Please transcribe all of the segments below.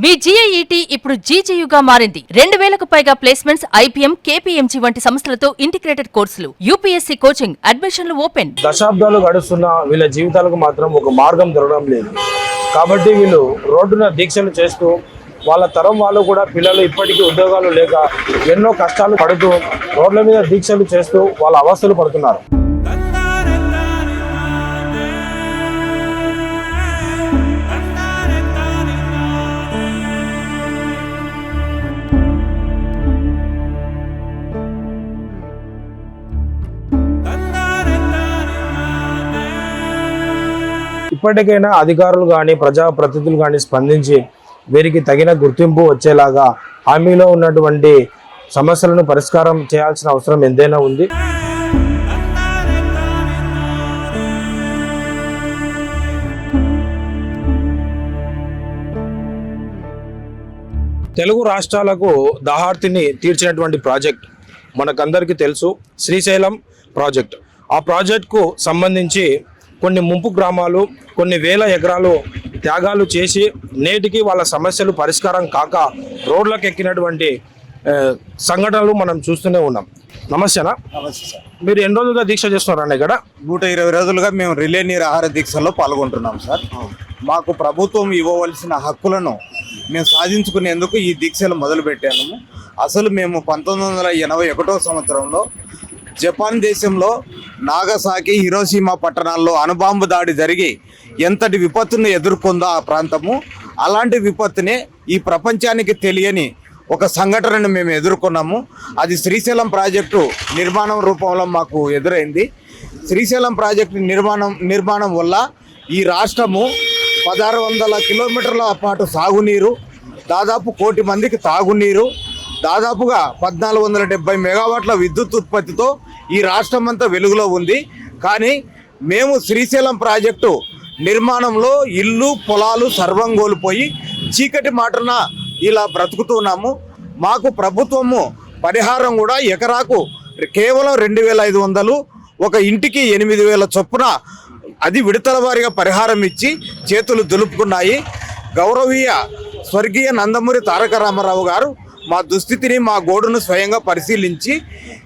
మీ జీఐఈటీ ఇప్పుడు జీజేయుగా మారింది. 2000కు పైగా ప్లేస్మెంట్స్, ఐపీఎం, కేపీఎంజీ వంటి సంస్థలతో ఇంటిగ్రేటెడ్ కోర్సులు, యూపీఎస్సీ కోచింగ్, అడ్మిషన్లు ఓపెన్. దశాబ్దాలు గడుస్తున్న వీళ్ళ జీవితాలకు మాత్రం ఒక మార్గం దొరకడం లేదు. కాబట్టి వీళ్ళు రోడ్డున దీక్షలు చేస్తూ వాళ్ళ తరం వాళ్ళు కూడా పిల్లలు ఇప్పటికీ ఉద్యోగాలు లేక ఎన్నో కష్టాలు పడుతూ రోడ్ల మీద దీక్షలు చేస్తూ వాళ్ళ అవస్థలు పడుతున్నారు. ఇప్పటికైనా అధికారులు కానీ ప్రజాప్రతినిధులు కానీ స్పందించి వీరికి తగిన గుర్తింపు వచ్చేలాగా హామీలో ఉన్నటువంటి సమస్యలను పరిష్కారం చేయాల్సిన అవసరం ఎంతైనా ఉంది. తెలుగు రాష్ట్రాలకు దాహార్తిని తీర్చినటువంటి ప్రాజెక్ట్ మనకందరికీ తెలుసు, శ్రీశైలం ప్రాజెక్ట్. ఆ ప్రాజెక్టుకు సంబంధించి కొన్ని ముంపు గ్రామాలు కొన్ని వేల ఎకరాలు త్యాగాలు చేసి నేటికి వాళ్ళ సమస్యలు పరిష్కారం కాక రోడ్లకు ఎక్కినటువంటి సంఘటనలు మనం చూస్తూనే ఉన్నాం. నమస్తేనా? నమస్తే సార్. మీరు ఎన్ని రోజులుగా దీక్ష చేస్తున్నారన్న? ఇక్కడ 120 రోజులుగా మేము రిలే నిరాహార దీక్షలో పాల్గొంటున్నాం సార్. మాకు ప్రభుత్వం ఇవ్వవలసిన హక్కులను మేము సాధించుకునేందుకు ఈ దీక్షలు మొదలుపెట్టాము. అసలు మేము 1981 సంవత్సరంలో జపాన్ దేశంలో నాగసాకి, హిరోషిమా పట్టణాల్లో అణుబాంబు దాడి జరిగి ఎంతటి విపత్తును ఎదుర్కొందో ఆ ప్రాంతము, అలాంటి విపత్తునే ఈ ప్రపంచానికి తెలియని ఒక సంఘటనను మేము ఎదుర్కొన్నాము. అది శ్రీశైలం ప్రాజెక్టు నిర్మాణం రూపంలో మాకు ఎదురైంది. శ్రీశైలం ప్రాజెక్టు నిర్మాణం వల్ల ఈ రాష్ట్రము 1600 కిలోమీటర్ల పాటు సాగునీరు, దాదాపు 1 కోటి మందికి తాగునీరు, దాదాపుగా 1470 మెగావాట్ల విద్యుత్ ఉత్పత్తితో ఈ రాష్ట్రం అంతా వెలుగులో ఉంది. కానీ మేము శ్రీశైలం ప్రాజెక్టు నిర్మాణంలో ఇల్లు పొలాలు సర్వం కోల్పోయి చీకటి మాటన ఇలా బ్రతుకుతున్నాము. మాకు ప్రభుత్వము పరిహారం కూడా ఎకరాకు కేవలం 2500, ఒక ఇంటికి 8000 చొప్పున అది విడతల వారీగా పరిహారం ఇచ్చి చేతులు దులుపుకున్నాయి. గౌరవీయ స్వర్గీయ నందమూరి తారక రామారావు గారు మా దుస్థితిని, మా గోడును స్వయంగా పరిశీలించి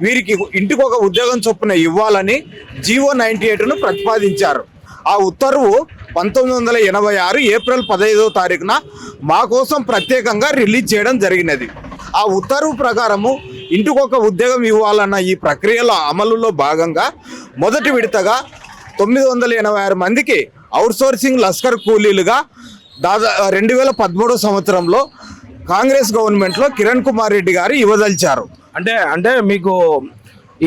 వీరికి ఇంటికి ఒక ఉద్యోగం చొప్పున ఇవ్వాలని జీవో 98ను ప్రతిపాదించారు. ఆ ఉత్తర్వు 1986 ఏప్రిల్ 15వ తారీఖున మా కోసం ప్రత్యేకంగా రిలీజ్ చేయడం జరిగినది. ఆ ఉత్తర్వు ప్రకారము ఇంటికి ఒక ఉద్యోగం ఇవ్వాలన్న ఈ ప్రక్రియలో అమలులో భాగంగా మొదటి విడతగా 986 మందికి అవుట్సోర్సింగ్ లష్కర్ కూలీలుగా 2013 సంవత్సరంలో కాంగ్రెస్ గవర్నమెంట్లో కిరణ్ కుమార్ రెడ్డి గారు ఇవ్వదలిచారు. అంటే మీకు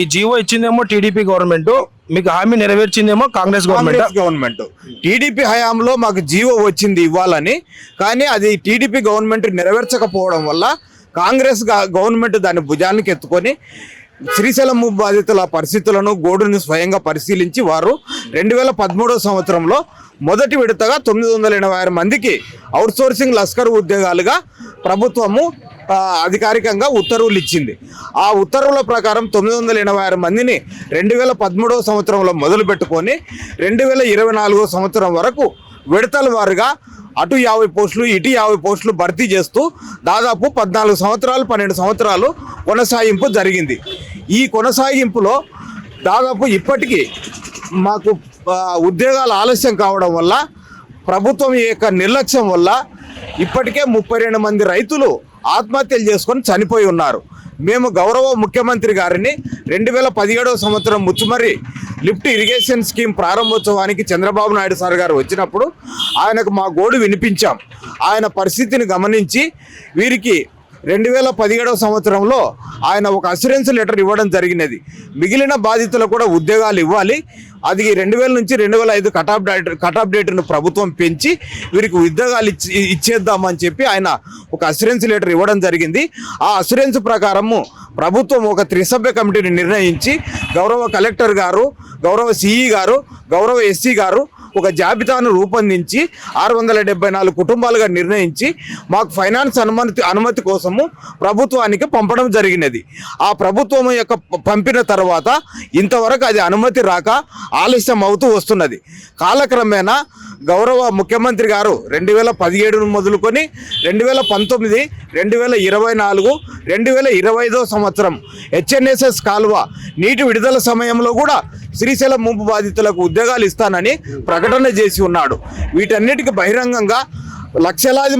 ఈ జీవో ఇచ్చిందేమో టీడీపీ గవర్నమెంట్, మీకు హామీ నెరవేర్చిందేమో కాంగ్రెస్ గవర్నమెంట్. టీడీపీ హయాంలో మాకు జీవో వచ్చింది ఇవ్వాలని, కానీ అది టీడీపీ గవర్నమెంట్ నెరవేర్చకపోవడం వల్ల కాంగ్రెస్ గవర్నమెంట్ దాని భుజానికి ఎత్తుకొని శ్రీశైలం బాధితుల పరిస్థితులను, గోడుని స్వయంగా పరిశీలించి వారు 2013 సంవత్సరంలో మొదటి విడతగా 986 మందికి అవుట్సోర్సింగ్ లష్కర్ ఉద్యోగాలుగా ప్రభుత్వము అధికారికంగా ఉత్తర్వులు ఇచ్చింది. ఆ ఉత్తర్వుల ప్రకారం 986 మందిని 2013 సంవత్సరంలో మొదలు పెట్టుకొని 2024 సంవత్సరం వరకు విడతల వారుగా అటు 50 పోస్టులు ఇటు 50 పోస్టులు భర్తీ చేస్తూ దాదాపు 14 సంవత్సరాలు 12 సంవత్సరాలు కొనసాగింపు జరిగింది. ఈ కొనసాగింపులో దాదాపు ఇప్పటికీ మాకు ఉద్యోగాలు ఆలస్యం కావడం వల్ల, ప్రభుత్వం యొక్క నిర్లక్ష్యం వల్ల ఇప్పటికే 32 మంది రైతులు ఆత్మహత్యలు చేసుకొని చనిపోయి ఉన్నారు. మేము గౌరవ ముఖ్యమంత్రి గారిని 2017 సంవత్సరం ముచ్చుమర్రి లిఫ్ట్ ఇరిగేషన్ స్కీమ్ ప్రారంభోత్సవానికి చంద్రబాబు నాయుడు సార్ గారు వచ్చినప్పుడు ఆయనకు మా గోడు వినిపించాం. ఆయన పరిస్థితిని గమనించి వీరికి 2017 సంవత్సరంలో ఆయన ఒక అస్యూరెన్స్ లెటర్ ఇవ్వడం జరిగినది. మిగిలిన బాధితులకు కూడా ఉద్యోగాలు ఇవ్వాలి, అది 2000 నుంచి 2005 కటాఫ్ డేట్ను ప్రభుత్వం పెంచి వీరికి ఉద్యోగాలు ఇచ్చేద్దామని చెప్పి ఆయన ఒక అస్యూరెన్స్ లెటర్ ఇవ్వడం జరిగింది. ఆ అస్యూరెన్స్ ప్రకారము ప్రభుత్వం ఒక త్రిసభ్య కమిటీని నిర్ణయించి గౌరవ కలెక్టర్ గారు, గౌరవ సిఈ గారు, గౌరవ ఎస్సీ గారు ఒక జాబితాను రూపొందించి 674 కుటుంబాలుగా నిర్ణయించి మాకు ఫైనాన్స్ అనుమతి కోసము ప్రభుత్వానికి పంపడం జరిగినది. ఆ ప్రభుత్వం యొక్క పంపిన తర్వాత ఇంతవరకు అది అనుమతి రాక ఆలస్యం అవుతూ వస్తున్నది. కాలక్రమేణా గౌరవ ముఖ్యమంత్రి గారు 2017 మొదలుకొని 2019, 2024, 2025 సంవత్సరం హెచ్ఎన్ఎస్ఎస్ కాలువ నీటి విడుదల సమయంలో కూడా శ్రీశైలం ముంపు బాధితులకు ఉద్యోగాలు ఇస్తానని ప్రకటన చేసి ఉన్నాడు. వీటన్నిటికీ బహిరంగంగా లక్షలాది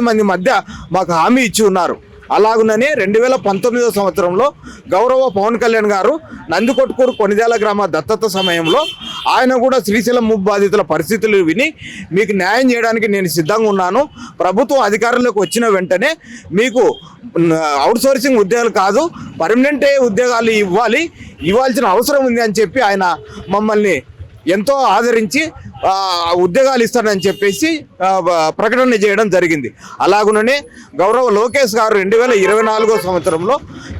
మంది మధ్య మాకు హామీ ఇచ్చి ఉన్నారు. అలాగుననే 2019 సంవత్సరంలో గౌరవ పవన్ కళ్యాణ్ గారు నందికొట్కూరు కొనిదేల గ్రామ దత్తత సమయంలో ఆయన కూడా శ్రీశైలం ముంపు బాధితుల పరిస్థితులు విని మీకు న్యాయం చేయడానికి నేను సిద్ధంగా ఉన్నాను, ప్రభుత్వం అధికారంలోకి వచ్చిన వెంటనే మీకు అవుట్సోర్సింగ్ ఉద్యోగాలు కాదు పర్మనెంట్ ఉద్యోగాలు ఇవ్వాల్సిన అవసరం ఉంది అని చెప్పి ఆయన మమ్మల్ని ఎంతో ఆదరించి ఉద్యోగాలు ఇస్తారని చెప్పేసి ప్రకటన చేయడం జరిగింది. అలాగుననే గౌరవ లోకేష్ గారు 2024 సంవత్సరంలో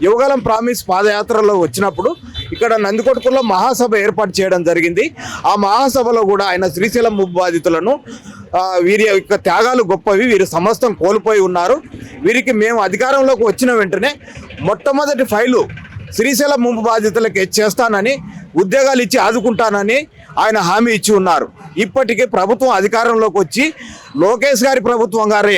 యువగలం ప్రామిస్ పాదయాత్రలో వచ్చినప్పుడు ఇక్కడ నందికొట్కూరులో మహాసభ ఏర్పాటు చేయడం జరిగింది. ఆ మహాసభలో కూడా ఆయన శ్రీశైలం ముంపు బాధితులను వీరి యొక్క త్యాగాలు గొప్పవి, వీరి సమస్తం కోల్పోయి ఉన్నారు, వీరికి మేము అధికారంలోకి వచ్చిన వెంటనే మొట్టమొదటి ఫైలు శ్రీశైలం ముంపు బాధితులకి చేస్తానని, ఉద్యోగాలు ఇచ్చి ఆదుకుంటానని ఆయన హామీ ఇచ్చి ఉన్నారు. ఇప్పటికే ప్రభుత్వం అధికారంలోకి వచ్చి లోకేష్ గారి ప్రభుత్వం గారి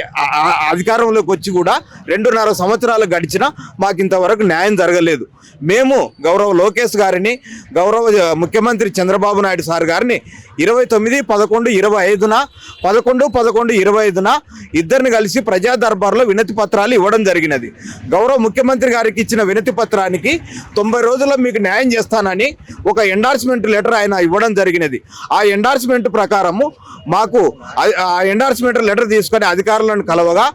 అధికారంలోకి వచ్చి కూడా 2.5 సంవత్సరాలు గడిచినా మాకు ఇంతవరకు న్యాయం జరగలేదు. మేము గౌరవ లోకేష్ గారిని, గౌరవ ముఖ్యమంత్రి చంద్రబాబు నాయుడు సార్ గారిని 29/11/25 11/11/25 ఇద్దరిని కలిసి ప్రజా దర్బార్లో వినతి పత్రాలు ఇవ్వడం జరిగినది. గౌరవ ముఖ్యమంత్రి గారికి ఇచ్చిన వినతి పత్రానికి 90 రోజుల్లో మీకు న్యాయం చేస్తానని ఒక ఎండార్స్మెంట్ లెటర్ ఆయన ఇవ్వడం జరిగినది. ఆ ఎండార్స్మెంట్ ప్రకారము మాకు ఆ ఎండార్స్మెంట్ లెటర్ తీసుకొని అధికారులను కలవగా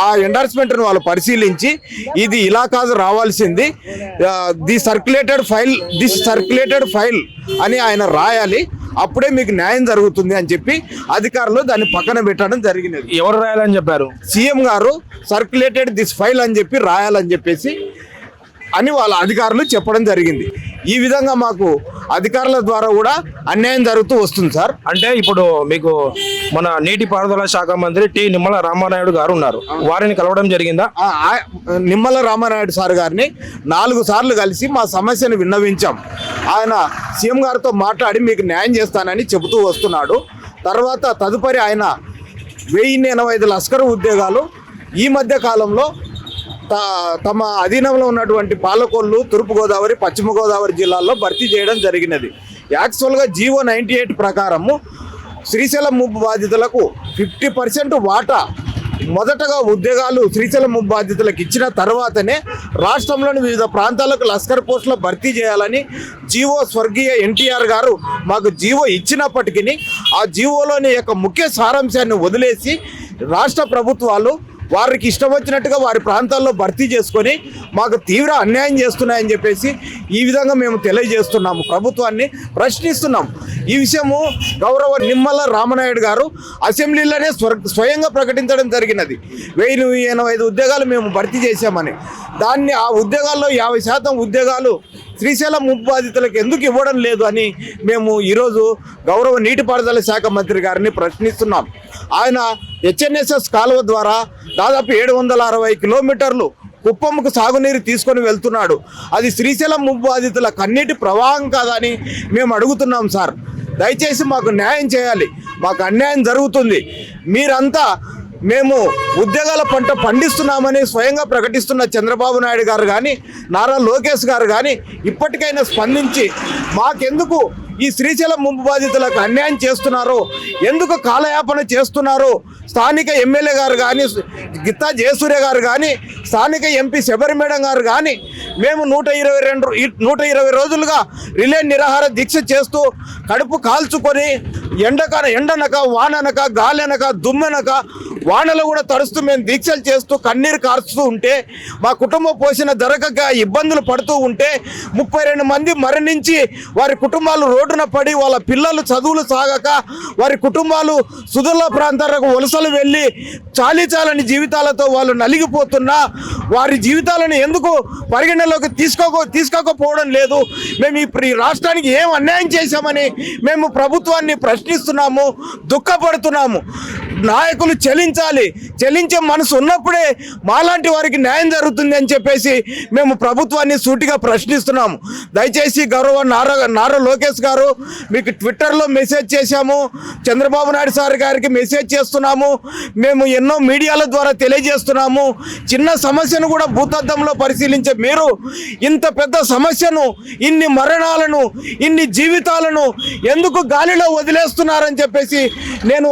ఆ ఎండార్స్మెంట్ను వాళ్ళు పరిశీలించి ఇది ఇలా కాదు రావాల్సింది, దిస్ సర్క్యులేటెడ్ ఫైల్ అని ఆయన రాయాలి, అప్పుడే మీకు న్యాయం జరుగుతుంది అని చెప్పి అధికారులు దాన్ని పక్కన పెట్టడం జరిగినది. ఎవరు రాయాలని చెప్పారు? సీఎం గారు సర్క్యులేటెడ్ దిస్ ఫైల్ అని చెప్పి రాయాలని చెప్పేసి అని వాళ్ళ అధికారులు చెప్పడం జరిగింది. ఈ విధంగా మాకు అధికారుల ద్వారా కూడా అన్యాయం జరుగుతూ వస్తుంది సార్. అంటే ఇప్పుడు మీకు మన నీటిపారుదల శాఖ మంత్రి టి. నిమ్మల రామానాయుడు గారు ఉన్నారు, వారిని కలవడం జరిగిందా? నిమ్మల రామానాయుడు సార్ గారిని 4 సార్లు కలిసి మా సమస్యను విన్నవించాం. ఆయన సీఎం గారితో మాట్లాడి మీకు న్యాయం చేస్తానని చెబుతూ వస్తున్నాడు. తర్వాత తదుపరి ఆయన 1085 లష్కరు ఉద్యోగాలు ఈ మధ్య కాలంలో తమ అధీనంలో ఉన్నటువంటి పాలకొల్లు, తూర్పుగోదావరి, పశ్చిమ గోదావరి జిల్లాల్లో భర్తీ చేయడం జరిగినది. యాక్చువల్గా జీవో 98 ప్రకారము శ్రీశైలం ముంపు బాధితులకు 50% వాటా మొదటగా ఉద్యోగాలు శ్రీశైలం ముంపు బాధితులకు ఇచ్చిన తర్వాతనే రాష్ట్రంలోని వివిధ ప్రాంతాలకు లష్కర్ పోస్టులో భర్తీ చేయాలని జీవో స్వర్గీయ ఎన్టీఆర్ గారు మాకు జీవో ఇచ్చినప్పటికీ ఆ జీవోలోని యొక్క ముఖ్య సారాంశాన్ని వదిలేసి రాష్ట్ర ప్రభుత్వాలు వారికి ఇష్టం వచ్చినట్టుగా వారి ప్రాంతాల్లో భర్తీ చేసుకొని మాకు తీవ్ర అన్యాయం చేస్తున్నాయని చెప్పేసి ఈ విధంగా మేము తెలియజేస్తున్నాము, ప్రభుత్వాన్ని ప్రశ్నిస్తున్నాం. ఈ విషయము గౌరవ నిమ్మల రామనాయుడు గారు అసెంబ్లీలోనే స్వయంగా ప్రకటించడం జరిగినది. 1085 ఉద్యోగాలు మేము భర్తీ చేశామని. దాన్ని ఆ ఉద్యోగాల్లో 50% ఉద్యోగాలు శ్రీశైలం ముంపు బాధితులకు ఎందుకు ఇవ్వడం లేదు అని మేము ఈరోజు గౌరవ నీటిపారుదల శాఖ మంత్రి గారిని ప్రశ్నిస్తున్నాం. ఆయన హెచ్ఎన్ఎస్ఎస్ కాలువ ద్వారా దాదాపు 760 కిలోమీటర్లు కుప్పంకు సాగునీరు తీసుకొని వెళ్తున్నాడు. అది శ్రీశైలం ముంపు బాధితుల కన్నీటి ప్రవాహం కాదని మేము అడుగుతున్నాం సార్. దయచేసి మాకు న్యాయం చేయాలి, మాకు అన్యాయం జరుగుతుంది. మీరంతా మేము ఉద్యోగాల పంట పండిస్తున్నామని స్వయంగా ప్రకటిస్తున్న చంద్రబాబు నాయుడు గారు కానీ, నారా లోకేష్ గారు కానీ ఇప్పటికైనా స్పందించి మాకెందుకు ఈ శ్రీశైలం ముంపు బాధితులకు అన్యాయం చేస్తున్నారో, ఎందుకు కాలయాపన చేస్తున్నారో స్థానిక ఎమ్మెల్యే గారు కానీ, గిత్తా జయసూర్య గారు కానీ, స్థానిక ఎంపీ శబరి మేడం గారు కానీ మేము 120 రోజులుగా రిలే నిరాహార దీక్ష చేస్తూ కడుపు కాల్చుకొని ఎండనక వాననక గాలనక దుమ్మెనక వానలో కూడా తడుస్తూ మేము దీక్షలు చేస్తూ కన్నీరు కార్చుతూ ఉంటే, మా కుటుంబం పోసిన దొరకక ఇబ్బందులు పడుతూ ఉంటే 32 మంది మరణించి వారి కుటుంబాలు రోడ్డున పడి వాళ్ళ పిల్లలు చదువులు సాగక వారి కుటుంబాలు సుదూర ప్రాంతాలకు వలసలు వెళ్ళి చాలీచాలని జీవితాలతో వాళ్ళు నలిగిపోతున్నా వారి జీవితాలను ఎందుకు పరిగణలోకి తీసుకోకపోవడం లేదు. మేము ఈ రాష్ట్రానికి ఏం అన్యాయం చేశామని మేము ప్రభుత్వాన్ని ప్రశ్నిస్తున్నాము, దుఃఖపడుతున్నాము. నాయకులు చెల్లించే మనసు ఉన్నప్పుడే మాలాంటి వారికి న్యాయం జరుగుతుంది అని చెప్పేసి మేము ప్రభుత్వాన్ని సూటిగా ప్రశ్నిస్తున్నాము. దయచేసి గౌరవ నారా లోకేష్ గారు, మీకు ట్విట్టర్లో మెసేజ్ చేశాము, చంద్రబాబు నాయుడు సార్ గారికి మెసేజ్ చేస్తున్నాము, మేము ఎన్నో మీడియాల ద్వారా తెలియజేస్తున్నాము. చిన్న సమస్యను కూడా భూతద్దంలో పరిశీలించే మీరు ఇంత పెద్ద సమస్యను, ఇన్ని మరణాలను, ఇన్ని జీవితాలను ఎందుకు గాలిలో వదిలేస్తున్నారని చెప్పేసి నేను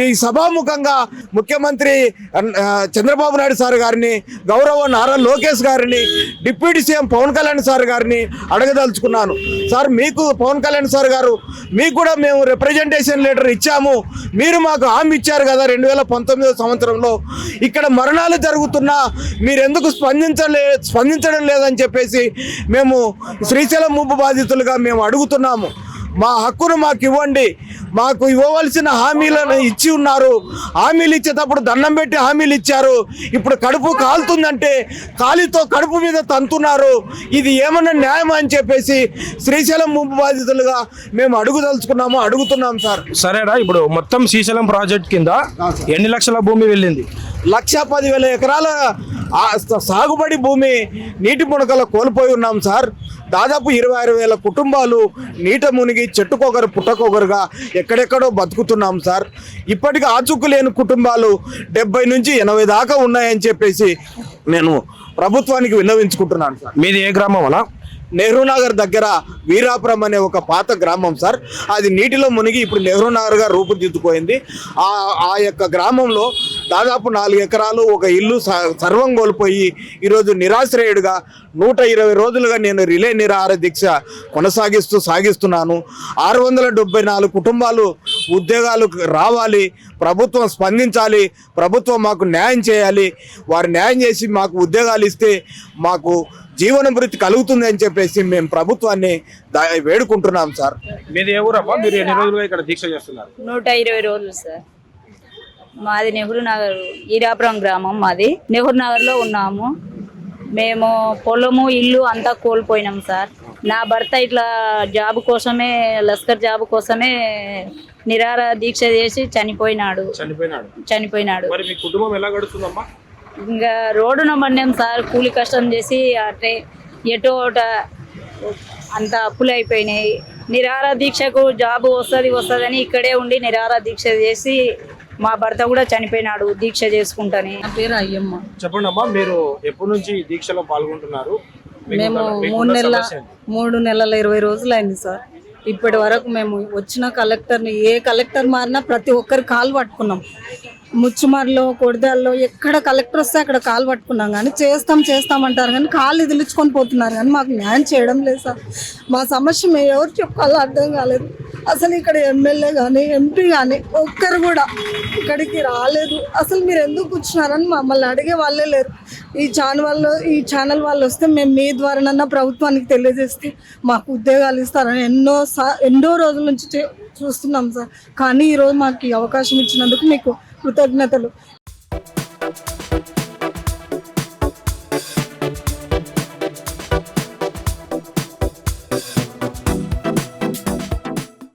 ఈ సభాముఖంగా ముఖ్యమంత్రి చంద్రబాబు నాయుడు సార్ గారిని, గౌరవ నారా లోకేష్ గారిని, deputy CM Pawan Kalyan sir గారిని అడగదలుచుకున్నాను. సార్, మీకు పవన్ కళ్యాణ్ సార్ గారు, మీకు కూడా మేము రిప్రజెంటేషన్ లెటర్ ఇచ్చాము, మీరు మాకు హామీ ఇచ్చారు కదా 2019 సంవత్సరంలో. ఇక్కడ మరణాలు జరుగుతున్నా మీరు ఎందుకు స్పందించడం లేదని చెప్పేసి మేము శ్రీశైలం ముంపు బాధితులుగా మేము అడుగుతున్నాము. మా హక్కును మాకు ఇవ్వండి, మాకు ఇవ్వవలసిన హామీలను ఇచ్చి ఉన్నారు. హామీలు ఇచ్చేటప్పుడు దండం పెట్టి హామీలు ఇచ్చారు, ఇప్పుడు కడుపు కాలుతుందంటే కాలితో కడుపు మీద తంతున్నారు. ఇది ఏమన్నా న్యాయం అని చెప్పేసి శ్రీశైలం ముంపు బాధితులుగా మేము అడుగుతున్నాం సార్. సరేనా, ఇప్పుడు మొత్తం శ్రీశైలం ప్రాజెక్ట్ కింద ఎన్ని లక్షల భూమి వెళ్ళింది? 1,10,000 ఎకరాల సాగుబడి భూమి నీటి మునకలో కోల్పోయి ఉన్నాం సార్. దాదాపు 26,000 కుటుంబాలు నీట మునిగి చెట్టుకొకరు పుట్టకొకరుగా ఎక్కడెక్కడో బతుకుతున్నాం సార్. ఇప్పటికీ ఆచూకు లేని కుటుంబాలు 70 నుంచి 80 దాకా ఉన్నాయని చెప్పేసి నేను ప్రభుత్వానికి విన్నవించుకుంటున్నాను సార్. మీది ఏ గ్రామం అలా? నెహ్రూ నగర్ దగ్గర వీరాపురం అనే ఒక పాత గ్రామం సార్. అది నీటిలో మునిగి ఇప్పుడు నెహ్రూ నగర్గా రూపుదిద్దుకుపోయింది. ఆ యొక్క గ్రామంలో దాదాపు 4 ఎకరాలు, ఒక ఇల్లు సర్వం కోల్పోయి ఈరోజు నిరాశ్రయుడిగా 120 రోజులుగా నేను రిలే నిరాహార దీక్ష సాగిస్తున్నాను. 674 కుటుంబాలు ఉద్యోగాలు రావాలి, ప్రభుత్వం స్పందించాలి, ప్రభుత్వం మాకు న్యాయం చేయాలి. వారు న్యాయం చేసి మాకు ఉద్యోగాలు ఇస్తే మాకు జీవన భృతి కలుగుతుంది అని చెప్పేసి మేము ప్రభుత్వాన్ని వేడుకుంటున్నాం సార్. మీది ఏ ఊరమ్మా? మీరు ఎన్ని రోజులుగా ఇక్కడ దీక్ష చేస్తున్నారు? 120 రోజులు సార్. మాది నెహ్రూ నగర్, ఈరాపురం గ్రామం మాది. నెహ్రూ నగర్లో ఉన్నాము మేము. పొలము ఇల్లు అంతా కోల్పోయినాం సార్. నా భర్త ఇట్లా జాబ్ కోసమే, లస్కర్ జాబ్ కోసమే నిరాహార దీక్ష చేసి చనిపోయినాడు. మరి మీ కుటుంబం ఎలా గడుస్తుందమ్మా? ఇంకా రోడ్డున పడినాం సార్. కూలి కష్టం చేసి అంటే ఎటో అంత అప్పులు అయిపోయినాయి. నిరాహార దీక్షకు జాబ్ వస్తుందని ఇక్కడే ఉండి నిరాహార దీక్ష చేసి మా భర్త కూడా చనిపోయినాడు దీక్ష చేసుకుంటానే. నా పేరు అయ్యమ్మ. చెప్పండి అమ్మా, మీరు ఎప్పటి నుంచి దీక్షలో పాల్గొంటున్నారు? మేము 3 నెలల 20 రోజులు అయింది సార్. ఇప్పటి వరకు మేము వచ్చిన కలెక్టర్ని, ఏ కలెక్టర్ మారినా ప్రతి ఒక్కరు కాలు పట్టుకున్నాం. ముచ్చుమర్లో, కొడిదాల్లో ఎక్కడ కలెక్టర్ వస్తే అక్కడ కాలు పట్టుకున్నాం. కానీ చేస్తాం అంటారు, కానీ కాళ్ళు ఇదిలించుకొని పోతున్నారు, కానీ మాకు న్యాయం చేయడం లేదు సార్. మా సమస్య మేము ఎవరు చెప్పాలో అర్థం కాలేదు. అసలు ఇక్కడ ఎమ్మెల్యే కానీ ఎంపీ కానీ ఒక్కరు కూడా ఇక్కడికి రాలేదు. అసలు మీరు ఎందుకు కూర్చున్నారని మమ్మల్ని అడిగే వాళ్ళే లేరు. ఈ ఛానల్ వాళ్ళు వస్తే మేము మీ ద్వారానన్నా ప్రభుత్వానికి తెలియజేస్తే మాకు ఉద్యోగాలు ఇస్తారని ఎన్నో రోజుల నుంచి చూస్తున్నాం సార్. కానీ ఈరోజు మాకు ఈ అవకాశం ఇచ్చినందుకు మీకు కృతజ్ఞతలు.